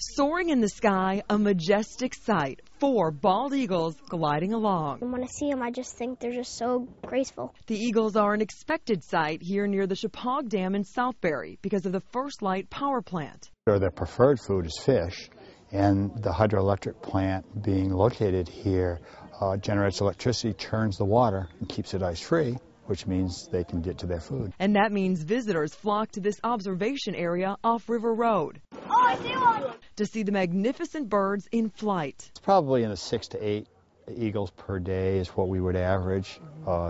Soaring in the sky, a majestic sight. 4 bald eagles gliding along. When I see them, I just think they're just so graceful. The eagles are an expected sight here near the Chippewa Dam in Southbury because of the First Light power plant. Their preferred food is fish, and the hydroelectric plant being located here generates electricity, churns the water, and keeps it ice-free, which means they can get to their food. And that means visitors flock to this observation area off River Road. Oh, I see one! To see the magnificent birds in flight. It's probably in the 6 to 8 eagles per day is what we would average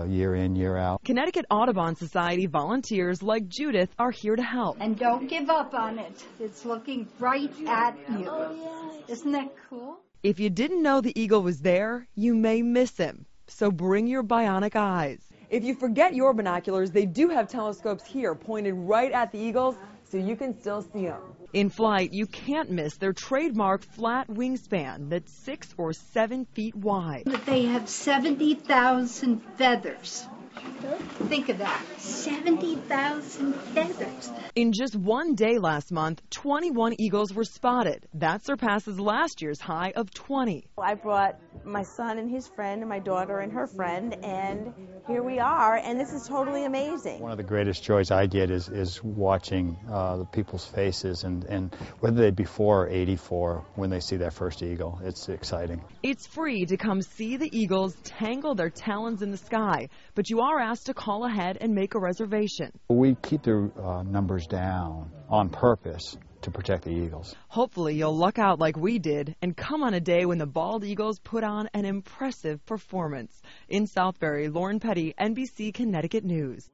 year in, year out. Connecticut Audubon Society volunteers like Judith are here to help. And don't give up on it. It's looking right at you. Isn't that cool? If you didn't know the eagle was there, you may miss him. So bring your bionic eyes. If you forget your binoculars, they do have telescopes here pointed right at the eagles, so you can still see them. In flight, you can't miss their trademark flat wingspan that's 6 or 7 feet wide. But they have 70,000 feathers. Think of that, 70,000 feathers. In just one day last month, 21 eagles were spotted. That surpasses last year's high of 20. I brought my son and his friend and my daughter and her friend, and here we are, and this is totally amazing. One of the greatest joys I get is watching the people's faces, and whether they be 4 or 84 when they see their first eagle. It's exciting. It's free to come see the eagles tangle their talons in the sky, but you are asked to call ahead and make a reservation. We keep the numbers down on purpose to protect the eagles. Hopefully you'll luck out like we did and come on a day when the bald eagles put on an impressive performance. In Southbury, Lauren Petty, NBC Connecticut News.